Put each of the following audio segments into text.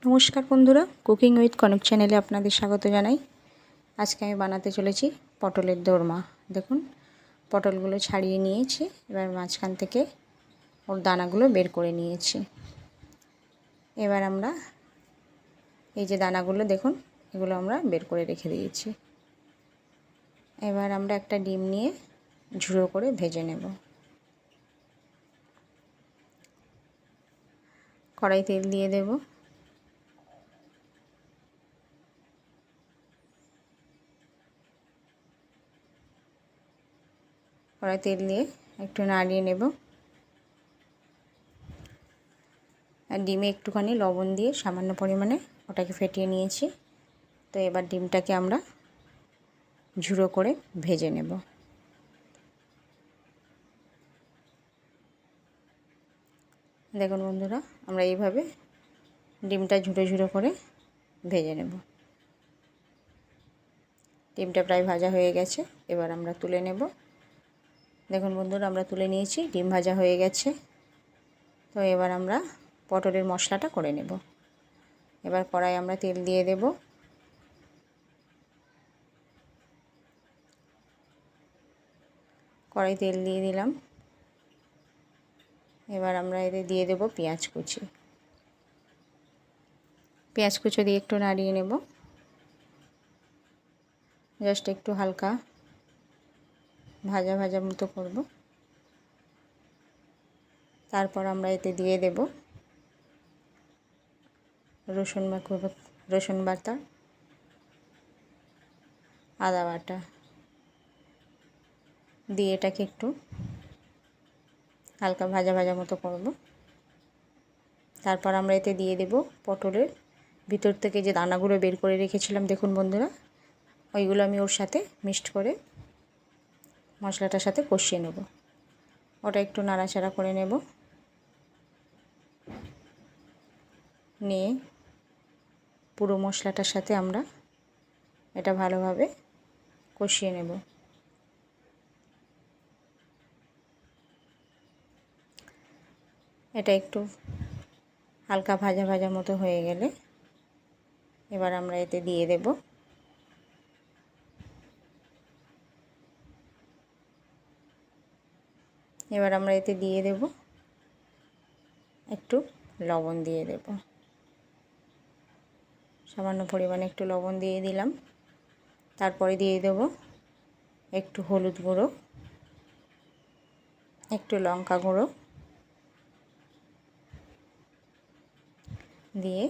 নমস্কার বন্ধুরা, cooking with Kanak চ্যানেলে আপনাদের স্বাগত জানাই। আজকে আমি বানাতে চলেছি পটলের দোরমা। দেখুন, পটলগুলো ছাড়িয়ে নিয়েছি, এবার মাঝখান থেকে ওর দানাগুলো বের করে নিয়েছি। এবার আমরা এই যে দানাগুলো দেখুন, এগুলো আমরা বের করে রেখে দিয়েছি। এবার আমরা একটা ডিম নিয়ে ঝুড়ো করে ভেজে নেব। কড়াই তেল দিয়ে দেব। কড়াই তেল দিয়ে একটু নাড়িয়ে নেব। আর ডিমে একটুখানি লবণ দিয়ে সামান্য পরিমাণে ওটাকে ফেটিয়ে নিয়েছি। তো এবার ডিমটাকে আমরা ঝুড়ো করে ভেজে নেব। দেখুন বন্ধুরা, আমরা এইভাবে ডিমটা ঝুড়ো ঝুড়ো করে ভেজে নেব। ডিমটা প্রায় ভাজা হয়ে গেছে, এবার আমরা তুলে নেব। দেখুন বন্ধুরা, আমরা তুলে নিয়েছি, ডিম ভাজা হয়ে গেছে। তো এবার আমরা পটলের মশলাটা করে নেব। এবার কড়াই আমরা তেল দিয়ে দেব। কড়াই তেল দিয়ে দিলাম। এবার আমরা এতে দিয়ে দেব পেঁয়াজ কুচি। পেঁয়াজ কুচি দিয়ে একটু নাড়িয়ে নেব, জাস্ট একটু হালকা ভাজা ভাজা মতো করব। তারপর আমরা এতে দিয়ে দেব রসুন বাটা, আদা বাটা দিয়ে এটাকে একটু হালকা ভাজা ভাজা মতো করব। তারপর আমরা এতে দিয়ে দেব পটলের ভিতর থেকে যে দানাগুলো বের করে রেখেছিলাম। দেখুন বন্ধুরা, ওইগুলো আমি ওর সাথে মিক্সড করে মশলাটার সাথে কষিয়ে নেব। ওটা একটু নাড়াচাড়া করে নেব, নিয়ে পুরো মশলাটার সাথে আমরা এটা ভালোভাবে কষিয়ে নেব। এটা একটু হালকা ভাজা ভাজা মতো হয়ে গেলে এবার আমরা এতে দিয়ে দেব একটু লবণ দিয়ে দেব। সামান্য পরিমাণে একটু লবণ দিয়ে দিলাম। তারপরে দিয়ে দেব একটু হলুদ গুঁড়ো, একটু লঙ্কা গুঁড়ো দিয়ে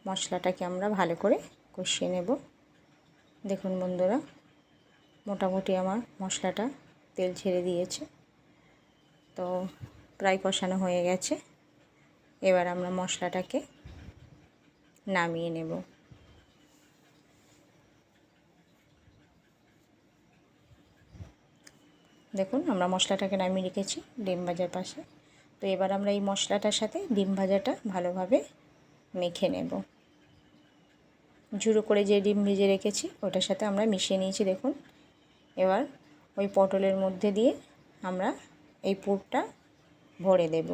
মশলাটাকে আমরা ভালো করে কষিয়ে নেব। দেখুন বন্ধুরা, মোটামুটি আমার মশলাটা তেল ছেড়ে দিয়েছে, তো প্রায় কষানো হয়ে গেছে। এবার আমরা মশলাটাকে নামিয়ে নেব। দেখুন, আমরা মশলাটাকে নামিয়ে রেখেছি ডিম ভাজার পাশে। তো এবার আমরা এই মশলাটার সাথে ডিম ভাজাটা ভালোভাবে মেখে নেব। ঝুড়ো করে যে ডিম ভেজে রেখেছি ওটার সাথে আমরা মিশিয়ে নিয়েছি। দেখুন, এবার ওই পটলের মধ্যে দিয়ে আমরা এই পুরটা ভরে দেব।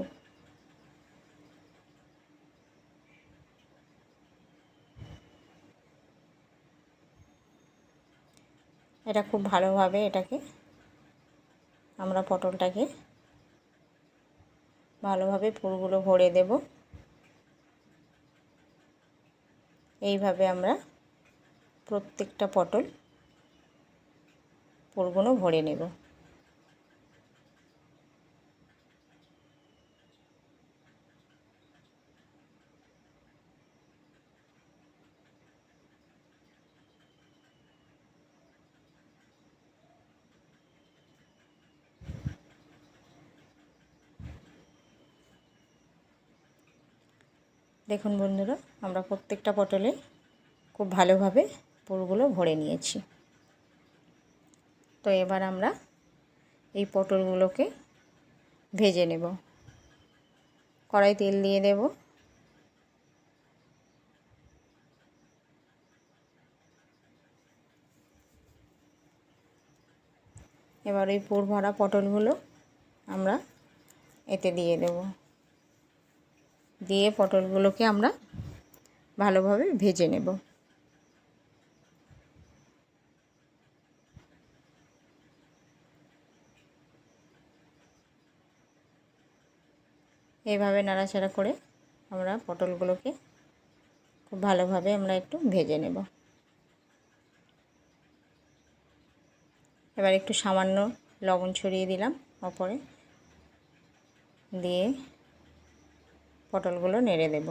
এটা খুব ভালোভাবে এটাকে আমরা পটলটাকে ভালোভাবে পুরগুলো ভরে দেব। এইভাবে আমরা প্রত্যেকটা পটল পুরগুলো ভরে নেব। দেখুন বন্ধুরা, আমরা প্রত্যেকটা পটলে খুব ভালোভাবে পুরগুলো ভরে নিয়েছি। তো এবার আমরা এই পটলগুলোকে ভেজে নেব। কড়াই তেল দিয়ে দেব। এবার এই পুর ভরা পটলগুলো আমরা এতে দিয়ে দেব। দিয়ে পটলগুলোকে আমরা ভালোভাবে ভেজে নেব। এইভাবে নাড়াচাড়া করে আমরা পটলগুলোকে খুব ভালোভাবে আমরা একটু ভেজে নেব। এবার একটু সামান্য লবণ ছড়িয়ে দিলাম ওপরে, দিয়ে পটলগুলো নেড়ে দেব।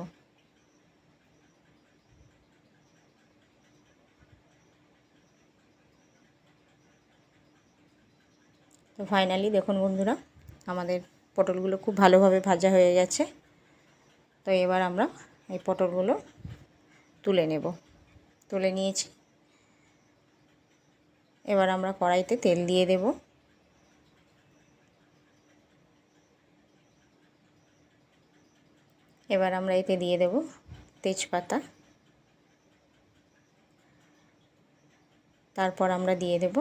তো ফাইনালি দেখুন বন্ধুরা, আমাদের পটলগুলো খুব ভালোভাবে ভাজা হয়ে গেছে। তো এবার আমরা এই পটলগুলো তুলে নেব। তুলে নিয়েছি। এবার আমরা কড়াইতে তেল দিয়ে দেব। এবার আমরা এতে দিয়ে দেব তেজপাতা, তারপর আমরা দিয়ে দেব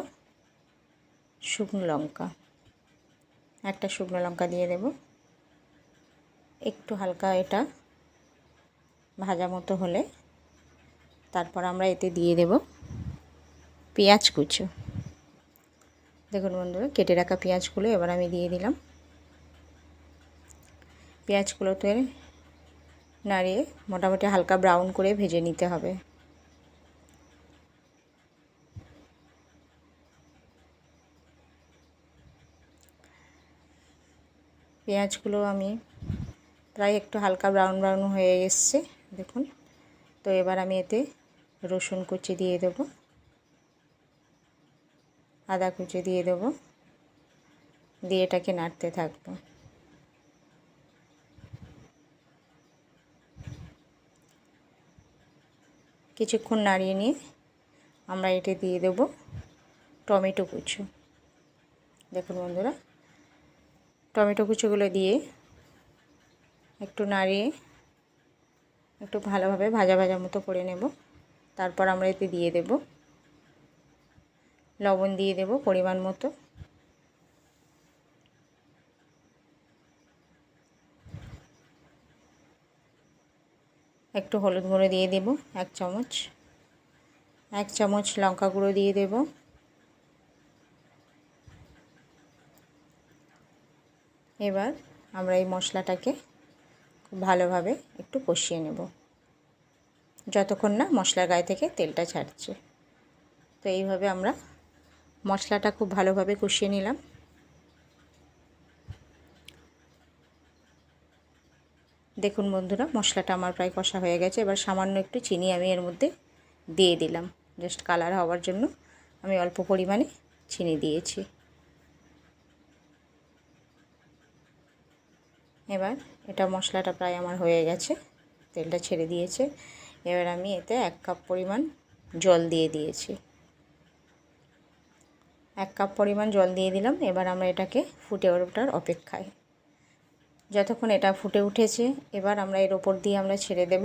শুকনো লঙ্কা, একটা শুকনো লঙ্কা দিয়ে দেব। একটু হালকা এটা ভাজা মতো হলে তারপর আমরা এতে দিয়ে দেব পেঁয়াজ কুচো। দেখুন বন্ধুরা, কেটে রাখা পেঁয়াজগুলো এবার আমি দিয়ে দিলাম। পেঁয়াজগুলোতে নাড়িয়ে মোটামুটি হালকা ব্রাউন করে ভেজে নিতে হবে। পেঁয়াজগুলো আমি প্রায় একটু হালকা ব্রাউন ব্রাউন হয়ে এসছে দেখুন। তো এবার আমি এতে রসুন কুচি দিয়ে দেব, আদা কুচি দিয়ে দেব, দিয়ে এটাকে নাড়তে থাকবো। কিছুক্ষণ নাড়িয়ে নিয়ে আমরা এতে দিয়ে দেব টমেটো কুচো। দেখুন বন্ধুরা, টমেটো কুচোগুলো দিয়ে একটু নাড়িয়ে একটু ভালোভাবে ভাজা ভাজা মতো করে নেব। তারপর আমরা এতে দিয়ে দেব লবণ, দিয়ে দেব পরিমাণ মতো। একটু হলুদ গুঁড়ো দিয়ে দেব 1 চামচ, 1 চামচ লঙ্কা গুঁড়ো দিয়ে দেব। এবার আমরা এই মশলাটাকে খুব ভালোভাবে একটু কষিয়ে নেব যতক্ষণ না মশলার গায়ে থেকে তেলটা ছাড়ছে। তো এইভাবে আমরা মশলাটা খুব ভালোভাবে কষিয়ে নিলাম। দেখুন বন্ধুরা, মশলাটা আমার প্রায় কষা হয়ে গেছে। এবার সামান্য একটু চিনি আমি এর মধ্যে দিয়ে দিলাম, জাস্ট কালার হওয়ার জন্য আমি অল্প পরিমাণে চিনি দিয়েছি। এবার এটা মশলাটা প্রায় আমার হয়ে গেছে, তেলটা ছেড়ে দিয়েছে। এবার আমি এতে 1 কাপ পরিমাণ জল দিয়ে দিয়েছি, 1 কাপ পরিমাণ জল দিয়ে দিলাম। এবার আমরা এটাকে ফুটে ওঠার অপেক্ষায়, যতক্ষণ এটা ফুটে উঠেছে এবার আমরা এর ওপর দিয়ে আমরা ছেড়ে দেব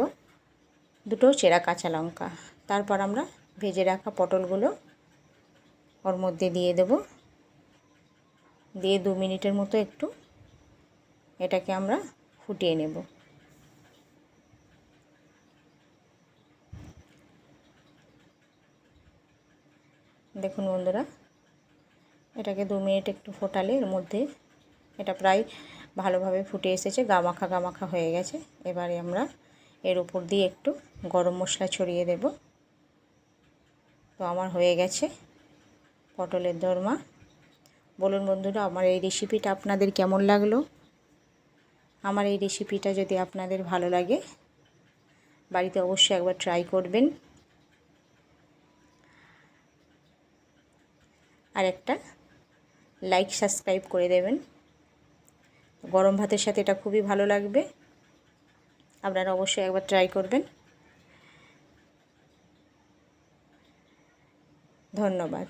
2টো চেরা কাঁচা লঙ্কা। তারপর আমরা ভেজে রাখা পটলগুলো ওর মধ্যে দিয়ে দেব, দিয়ে 2 মিনিটের মতো একটু এটাকে আমরা ফুটিয়ে নেব। দেখুন বন্ধুরা, এটাকে 2 মিনিট একটু ফোটালে এর মধ্যে এটা প্রায় ভালোভাবে ফুটে এসেছে, গামাখা গামাখা হয়ে গেছে। এবারে আমরা এর উপর দিয়ে একটু গরম মশলা ছড়িয়ে দেব। তো আমার হয়ে গেছে পটলের দোরমা। বলুন বন্ধুরা, আমার এই রেসিপিটা আপনাদের কেমন লাগলো? আমার এই রেসিপিটা যদি আপনাদের ভালো লাগে বাড়িতে অবশ্যই একবার ট্রাই করবেন। আর একটা লাইক সাবস্ক্রাইব করে দেবেন। গরম ভাতের সাথে এটা খুবই ভালো লাগবে, আপনারা অবশ্যই একবার ট্রাই করবেন। ধন্যবাদ।